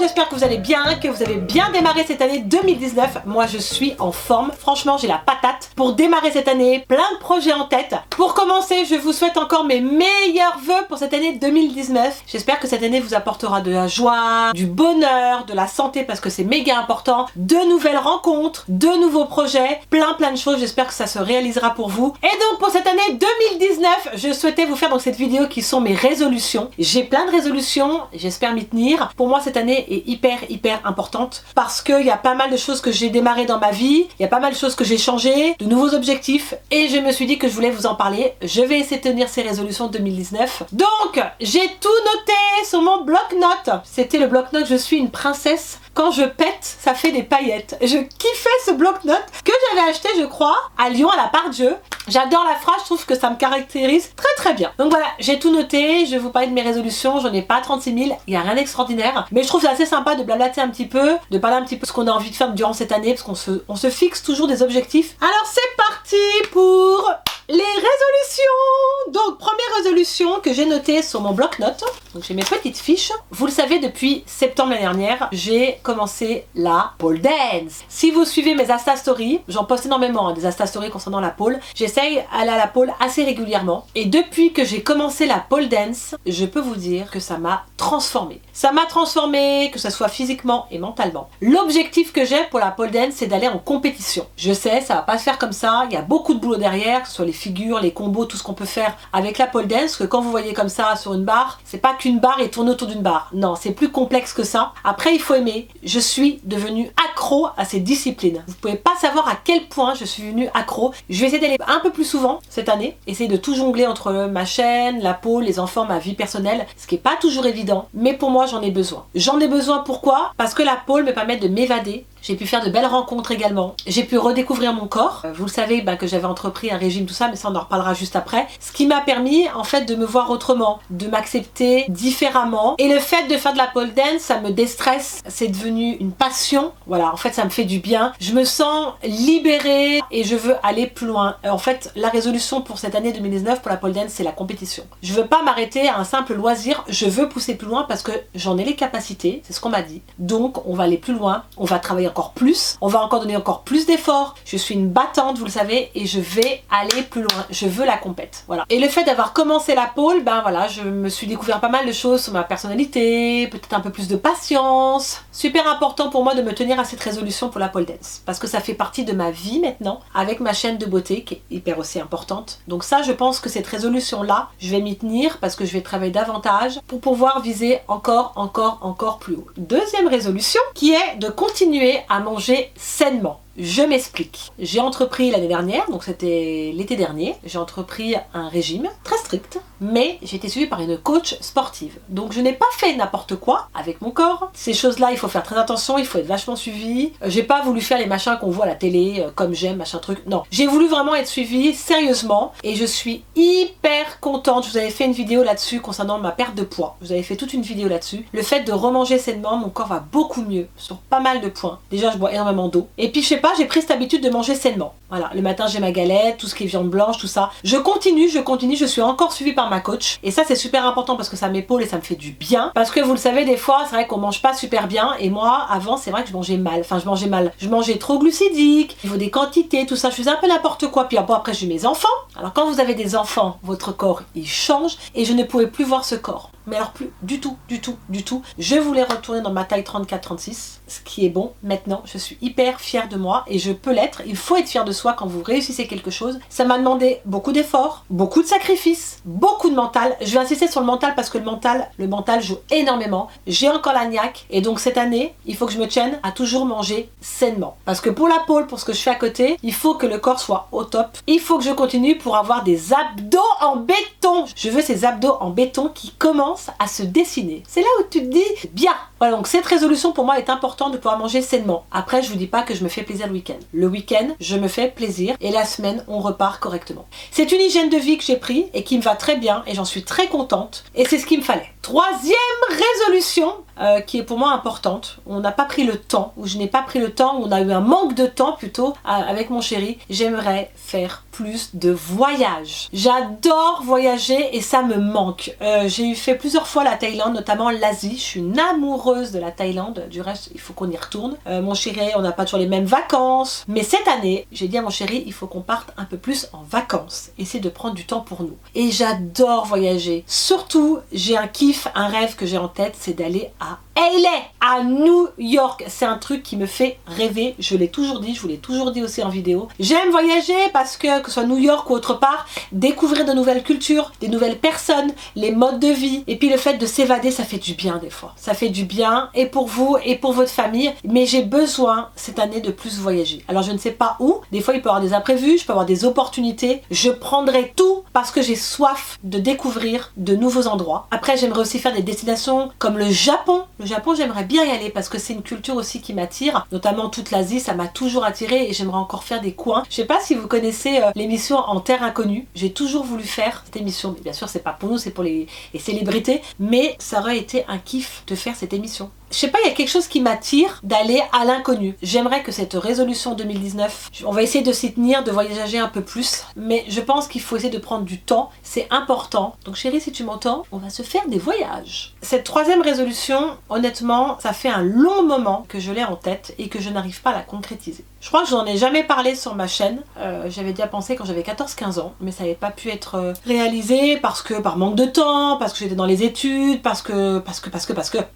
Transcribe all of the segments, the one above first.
j'espère que vous allez bien, que vous avez bien démarré cette année 2019. Moi je suis en forme, franchement j'ai la patate pour démarrer cette année, plein de projets en tête. Pour commencer, je vous souhaite encore mes meilleurs vœux pour cette année 2019. J'espère que cette année vous apportera de la joie, du bonheur, de la santé parce que c'est méga important, de nouvelles rencontres, de nouveaux projets, plein de choses. J'espère que ça se réalisera pour vous. Et donc pour cette année 2019, je souhaitais vous faire donc cette vidéo qui sont mes résolutions. J'ai plein de résolutions, j'espère m'y tenir. Pour moi cette année est hyper importante parce qu'il y a pas mal de choses que j'ai démarré dans ma vie, il y a pas mal de choses que j'ai changé, de nouveaux objectifs et je me suis dit que je voulais vous en parler. Je vais essayer de tenir ces résolutions 2019. Donc j'ai tout noté sur mon bloc-notes. C'était le bloc-notes Je suis une princesse. Quand je pète, ça fait des paillettes. Je kiffais ce bloc-notes que j'avais acheté, je crois, à Lyon, à la Part Dieu. J'adore la phrase, je trouve que ça me caractérise très bien. Donc voilà, j'ai tout noté, je vais vous parler de mes résolutions, j'en ai pas 36 000, il n'y a rien d'extraordinaire. Mais je trouve ça assez sympa de blablater un petit peu, de parler un petit peu de ce qu'on a envie de faire durant cette année, parce qu'on se fixe toujours des objectifs. Alors c'est parti pour les résolutions. Donc première résolution que j'ai notée sur mon bloc-notes. Donc j'ai mes petites fiches. Vous le savez, depuis septembre l'année dernière, j'ai commencé la pole dance. Si vous suivez mes Insta Stories, j'en poste énormément des Insta Stories concernant la pole. J'essaye d'aller à la pole assez régulièrement. Et depuis que j'ai commencé la pole dance, je peux vous dire que ça m'a transformée. Ça m'a transformée, que ce soit physiquement et mentalement. L'objectif que j'ai pour la pole dance, c'est d'aller en compétition. Je sais, ça va pas se faire comme ça. Il y a beaucoup de boulot derrière, que ce soit les figures, les combos, tout ce qu'on peut faire avec la pole dance. Que quand vous voyez comme ça sur une barre, c'est pas qu'une barre et tourner autour d'une barre. Non, c'est plus complexe que ça. Après, il faut aimer. Je suis devenue accro à ces disciplines. Vous pouvez pas savoir à quel point je suis devenue accro. Je vais essayer d'aller un peu plus souvent cette année. Essayer de tout jongler entre ma chaîne, la pole, les enfants, ma vie personnelle. Ce qui est pas toujours évident. Mais pour moi, j'en ai besoin. J'en ai besoin pourquoi? Parce que la pole me permet de m'évader. J'ai pu faire de belles rencontres également. J'ai pu redécouvrir mon corps. Vous le savez que j'avais entrepris un régime, tout ça, mais ça on en reparlera juste après. Ce qui m'a permis en fait de me voir autrement, de m'accepter différemment. Et le fait de faire de la pole dance, ça me déstresse. C'est devenu une passion. Voilà, en fait ça me fait du bien. Je me sens libérée et je veux aller plus loin. En fait, la résolution pour cette année 2019 pour la pole dance, c'est la compétition. Je veux pas m'arrêter à un simple loisir. Je veux pousser plus loin parce que j'en ai les capacités. C'est ce qu'on m'a dit. Donc on va aller plus loin. On va travailler encore plus, on va encore donner encore plus d'efforts. Je suis une battante, vous le savez, et je vais aller plus loin. Je veux la compète, voilà. Et le fait d'avoir commencé la pole, voilà, je me suis découvert pas mal de choses sur ma personnalité, peut-être un peu plus de patience. Super important pour moi de me tenir à cette résolution pour la pole dance, parce que ça fait partie de ma vie maintenant, avec ma chaîne de beauté qui est hyper aussi importante. Donc ça, je pense que cette résolution-là, je vais m'y tenir parce que je vais travailler davantage pour pouvoir viser encore plus haut. Deuxième résolution, qui est de continuer à manger sainement. Je m'explique. J'ai entrepris l'année dernière, donc c'était l'été dernier, j'ai entrepris un régime très strict, mais j'ai été suivie par une coach sportive. Donc je n'ai pas fait n'importe quoi avec mon corps. Ces choses-là, il faut faire très attention, il faut être vachement suivi. J'ai pas voulu faire les machins qu'on voit à la télé, comme j'aime, machin truc. Non, j'ai voulu vraiment être suivie sérieusement et je suis hyper contente. Je vous avais fait une vidéo là-dessus concernant ma perte de poids. Je vous avais fait toute une vidéo là-dessus. Le fait de remanger sainement, mon corps va beaucoup mieux sur pas mal de points. Déjà, je bois énormément d'eau. Et puis je sais pas, j'ai pris cette habitude de manger sainement. Voilà, le matin j'ai ma galette, tout ce qui est viande blanche, tout ça. Je continue, je suis encore suivie par ma coach. Et ça c'est super important parce que ça m'épaule et ça me fait du bien. Parce que vous le savez, des fois, c'est vrai qu'on mange pas super bien. Et moi, avant, c'est vrai que je mangeais mal. Enfin, je mangeais mal. Je mangeais trop glucidique, il faut des quantités, tout ça. Je faisais un peu n'importe quoi. Puis après, j'ai mes enfants. Alors quand vous avez des enfants, votre corps, il change. Et je ne pouvais plus voir ce corps. Mais alors plus du tout. Je voulais retourner dans ma taille 34-36, ce qui est bon. Maintenant, je suis hyper fière de moi et je peux l'être. Il faut être fier de soi quand vous réussissez quelque chose. Ça m'a demandé beaucoup d'efforts, beaucoup de sacrifices, beaucoup de mental. Je vais insister sur le mental parce que le mental joue énormément. J'ai encore la niaque et donc cette année, il faut que je me tienne à toujours manger sainement. Parce que pour la pole, pour ce que je fais à côté, il faut que le corps soit au top. Il faut que je continue pour avoir des abdos en béton. Je veux ces abdos en béton qui commencent à se dessiner. C'est là où tu te dis bien. Voilà, donc cette résolution pour moi est importante de pouvoir manger sainement. Après, je vous dis pas que je me fais plaisir le week-end. Le week-end, je me fais plaisir et la semaine, on repart correctement. C'est une hygiène de vie que j'ai pris et qui me va très bien et j'en suis très contente et c'est ce qu'il me fallait. Troisième résolution qui est pour moi importante. On n'a pas pris le temps, ou je n'ai pas pris le temps, ou on a eu un manque de temps plutôt avec mon chéri. J'aimerais faire plus de voyages. J'adore voyager et ça me manque. J'ai fait plusieurs fois la Thaïlande, notamment l'Asie. Je suis une amoureuse amoureuse de la Thaïlande. Du reste, il faut qu'on y retourne. Mon chéri, on n'a pas toujours les mêmes vacances. Mais cette année, j'ai dit à mon chéri, il faut qu'on parte un peu plus en vacances. Essayer de prendre du temps pour nous. Et j'adore voyager. Surtout, j'ai un kiff, un rêve que j'ai en tête, c'est d'aller à LA, à New York. C'est un truc qui me fait rêver. Je l'ai toujours dit, je vous l'ai toujours dit aussi en vidéo. J'aime voyager parce que ce soit New York ou autre part, découvrir de nouvelles cultures, des nouvelles personnes, les modes de vie. Et puis le fait de s'évader, ça fait du bien des fois. Ça fait du bien et pour vous et pour votre famille. Mais j'ai besoin cette année de plus voyager. Alors je ne sais pas où. Des fois il peut y avoir des imprévus, je peux avoir des opportunités. Je prendrai tout parce que j'ai soif de découvrir de nouveaux endroits. Après j'aimerais aussi faire des destinations comme le Japon. Le Japon, j'aimerais bien y aller parce que c'est une culture aussi qui m'attire, notamment toute l'Asie, ça m'a toujours attiré et j'aimerais encore faire des coins. Je sais pas si vous connaissez l'émission En Terre Inconnue. J'ai toujours voulu faire cette émission, mais bien sûr c'est pas pour nous, c'est pour les célébrités, mais ça aurait été un kiff de faire cette émission. Je sais pas, il y a quelque chose qui m'attire d'aller à l'inconnu. J'aimerais que cette résolution 2019, on va essayer de s'y tenir, de voyager un peu plus, mais je pense qu'il faut essayer de prendre du temps, c'est important. Donc chérie, si tu m'entends, on va se faire des voyages. Cette troisième résolution, honnêtement, ça fait un long moment que je l'ai en tête et que je n'arrive pas à la concrétiser. Je crois que je n'en ai jamais parlé sur ma chaîne. J'avais déjà pensé quand j'avais 14-15 ans, mais ça n'avait pas pu être réalisé parce que par manque de temps, parce que j'étais dans les études, parce que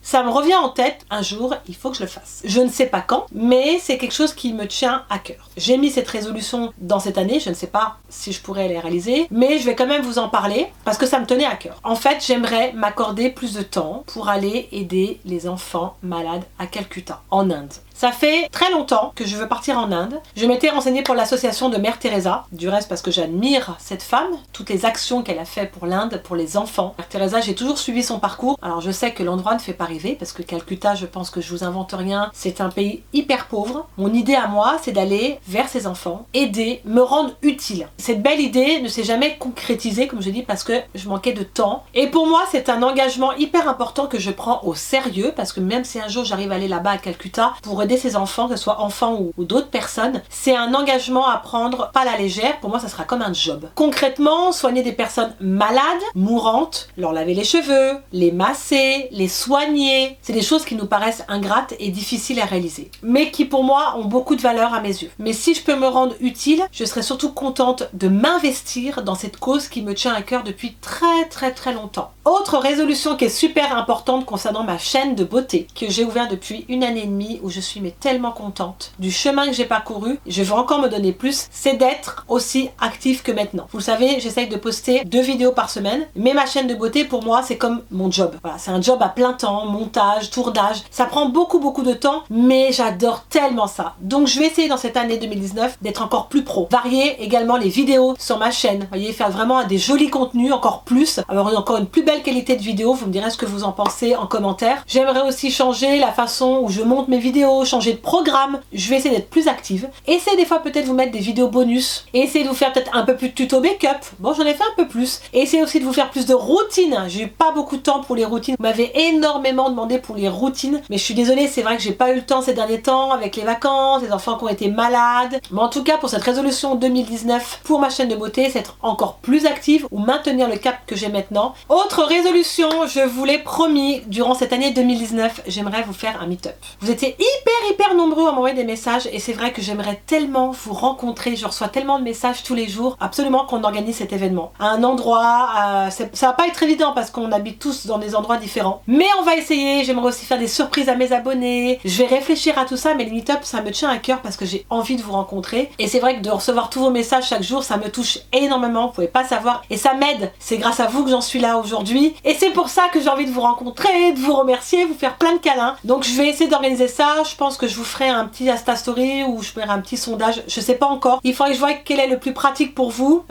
ça me revient en tête. Un jour, il faut que je le fasse. Je ne sais pas quand, mais c'est quelque chose qui me tient à cœur. J'ai mis cette résolution dans cette année, je ne sais pas si je pourrais les réaliser, mais je vais quand même vous en parler parce que ça me tenait à cœur. En fait, j'aimerais m'accorder plus de temps pour aller aider les enfants malades à Calcutta, en Inde. Ça fait très longtemps que je veux partir en Inde. Je m'étais renseignée pour l'association de Mère Teresa, du reste parce que j'admire cette femme, toutes les actions qu'elle a fait pour l'Inde, pour les enfants. Mère Teresa, j'ai toujours suivi son parcours. Alors je sais que l'endroit ne fait pas rêver parce que Calcutta, je pense que je vous invente rien, c'est un pays hyper pauvre. Mon idée à moi, c'est d'aller vers ces enfants, aider, me rendre utile. Cette belle idée ne s'est jamais concrétisée, comme je dis, parce que je manquais de temps. Et pour moi, c'est un engagement hyper important que je prends au sérieux parce que même si un jour j'arrive à aller là-bas à Calcutta pour aider ces enfants, que ce soit enfants ou d'autres personnes, c'est un engagement à prendre pas à la légère. Pour moi, ça sera comme un job. Concrètement, soigner des personnes malades, mourantes, leur laver les cheveux, les masser, les soigner, c'est des choses qui nous paraissent ingrates et difficiles à réaliser, mais qui pour moi ont beaucoup de valeur à mes yeux. Mais si je peux me rendre utile, je serai surtout contente de m'investir dans cette cause qui me tient à cœur depuis très longtemps. Autre résolution qui est super importante concernant ma chaîne de beauté, que j'ai ouvert depuis 1 année et demie, où je suis tellement contente du chemin que j'ai parcouru, je veux encore me donner plus, c'est d'être aussi active que maintenant. Vous le savez, j'essaye de poster 2 vidéos par semaine, mais ma chaîne de beauté pour moi c'est comme mon job. Voilà, c'est un job à plein temps, montage, tournage, ça prend beaucoup de temps, mais j'adore tellement ça. Donc je vais essayer dans cette année 2019 d'être encore plus pro. Varier également les vidéos sur ma chaîne, vous voyez, faire vraiment des jolis contenus, encore plus, avoir encore une plus belle qualité de vidéo, vous me direz ce que vous en pensez en commentaire. J'aimerais aussi changer la façon où je monte mes vidéos, changer de programme, je vais essayer d'être plus active. Essayez des fois peut-être vous mettre des vidéos bonus, essayez de vous faire peut-être un peu plus de tuto make-up, bon j'en ai fait un peu plus. Essayez aussi de vous faire plus de routines, j'ai eu pas beaucoup de temps pour les routines, vous m'avez énormément demandé pour les routines, mais je suis désolée, c'est vrai que j'ai pas eu le temps ces derniers temps avec les vacances, les enfants qui ont été malades, mais en tout cas pour cette résolution 2019 pour ma chaîne de beauté, c'est être encore plus active ou maintenir le cap que j'ai maintenant. Autre résolution, je vous l'ai promis, durant cette année 2019, j'aimerais vous faire un meet-up. Vous étiez hyper nombreux à m'envoyer des messages et c'est vrai que j'aimerais tellement vous rencontrer, je reçois tellement de messages tous les jours, absolument qu'on organise cet événement à un endroit, ça va pas être évident parce qu'on habite tous dans des endroits différents, mais on va essayer. J'aimerais aussi faire des surprises à mes abonnés, je vais réfléchir à tout ça, mais les meet-up ça me tient à cœur parce que j'ai envie de vous rencontrer et c'est vrai que de recevoir tous vos messages chaque jour ça me touche énormément, vous pouvez pas savoir, et ça m'aide, c'est grâce à vous que j'en suis là aujourd'hui et c'est pour ça que j'ai envie de vous rencontrer, de vous remercier, vous faire plein de câlins. Donc je vais essayer d'organiser ça, je pense que je vous ferai un petit Insta Story ou je ferai un petit sondage, je sais pas encore. Il faudrait que je vois quel est le plus pratique pour vous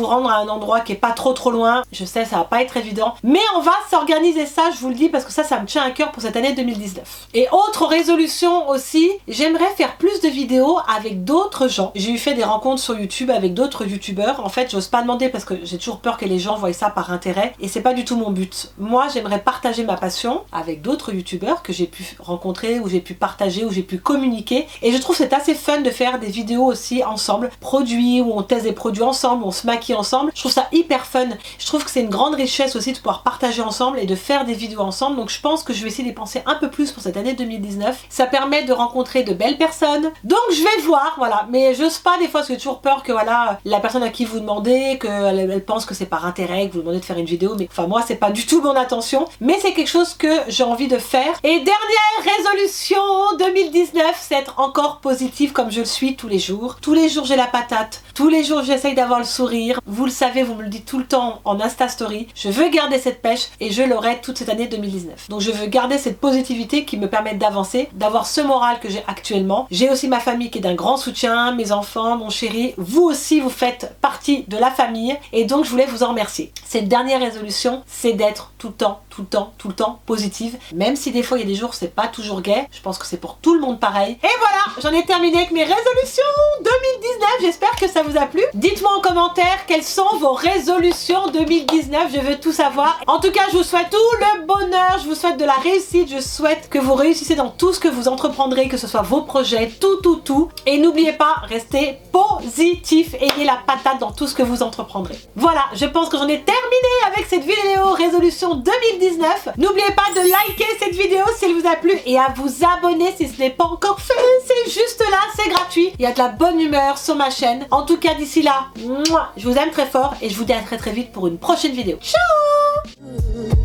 rendre à un endroit qui est pas trop loin. Je sais, ça va pas être évident, mais on va s'organiser ça, je vous le dis, parce que ça me tient à cœur pour cette année 2019. Et autre résolution aussi, j'aimerais faire plus de vidéos avec d'autres gens. J'ai eu fait des rencontres sur YouTube avec d'autres youtubeurs. En fait, j'ose pas demander parce que j'ai toujours peur que les gens voient ça par intérêt et c'est pas du tout mon but. Moi, j'aimerais partager ma passion avec d'autres youtubeurs que j'ai pu rencontrer ou j'ai pu partager partager, où j'ai pu communiquer. Et je trouve c'est assez fun de faire des vidéos aussi ensemble, produits, où on teste des produits ensemble, où on se maquille ensemble. Je trouve ça hyper fun. Je trouve que c'est une grande richesse aussi de pouvoir partager ensemble et de faire des vidéos ensemble. Donc je pense que je vais essayer d'y penser un peu plus pour cette année 2019. Ça permet de rencontrer de belles personnes. Donc je vais voir, voilà. Mais j'ose pas des fois parce que j'ai toujours peur que voilà, la personne à qui vous demandez, qu'elle pense que c'est par intérêt, que vous demandez de faire une vidéo. Mais enfin moi c'est pas du tout mon intention. Mais c'est quelque chose que j'ai envie de faire. Et dernière résolution 2019, c'est être encore positive comme je le suis tous les jours. Tous les jours j'ai la patate. Tous les jours j'essaye d'avoir le sourire. Vous le savez, vous me le dites tout le temps en Insta Story. Je veux garder cette pêche et je l'aurai toute cette année 2019. Donc je veux garder cette positivité qui me permet d'avancer, d'avoir ce moral que j'ai actuellement. J'ai aussi ma famille qui est d'un grand soutien, mes enfants, mon chéri. Vous aussi vous faites partie de la famille et donc je voulais vous en remercier. Cette dernière résolution, c'est d'être tout le temps positive. Même si des fois il y a des jours c'est pas toujours gai. Je pense que c'est pour tout le monde pareil. Et voilà, j'en ai terminé avec mes résolutions 2019. J'espère que ça vous a plu. Dites-moi en commentaire quelles sont vos résolutions 2019. Je veux tout savoir. En tout cas, je vous souhaite tout le bonheur. Je vous souhaite de la réussite. Je souhaite que vous réussissez dans tout ce que vous entreprendrez, que ce soit vos projets, tout. Et n'oubliez pas, restez positif. Ayez la patate dans tout ce que vous entreprendrez. Voilà, je pense que j'en ai terminé avec cette vidéo résolution 2019. N'oubliez pas de liker cette vidéo si elle vous a plu et à vous abonner si ce n'est pas encore fait. C'est juste là, c'est gratuit. Il y a de la bonne humeur sur ma chaîne. En tout cas, d'ici là, je vous aime très fort et je vous dis à très vite pour une prochaine vidéo. Ciao!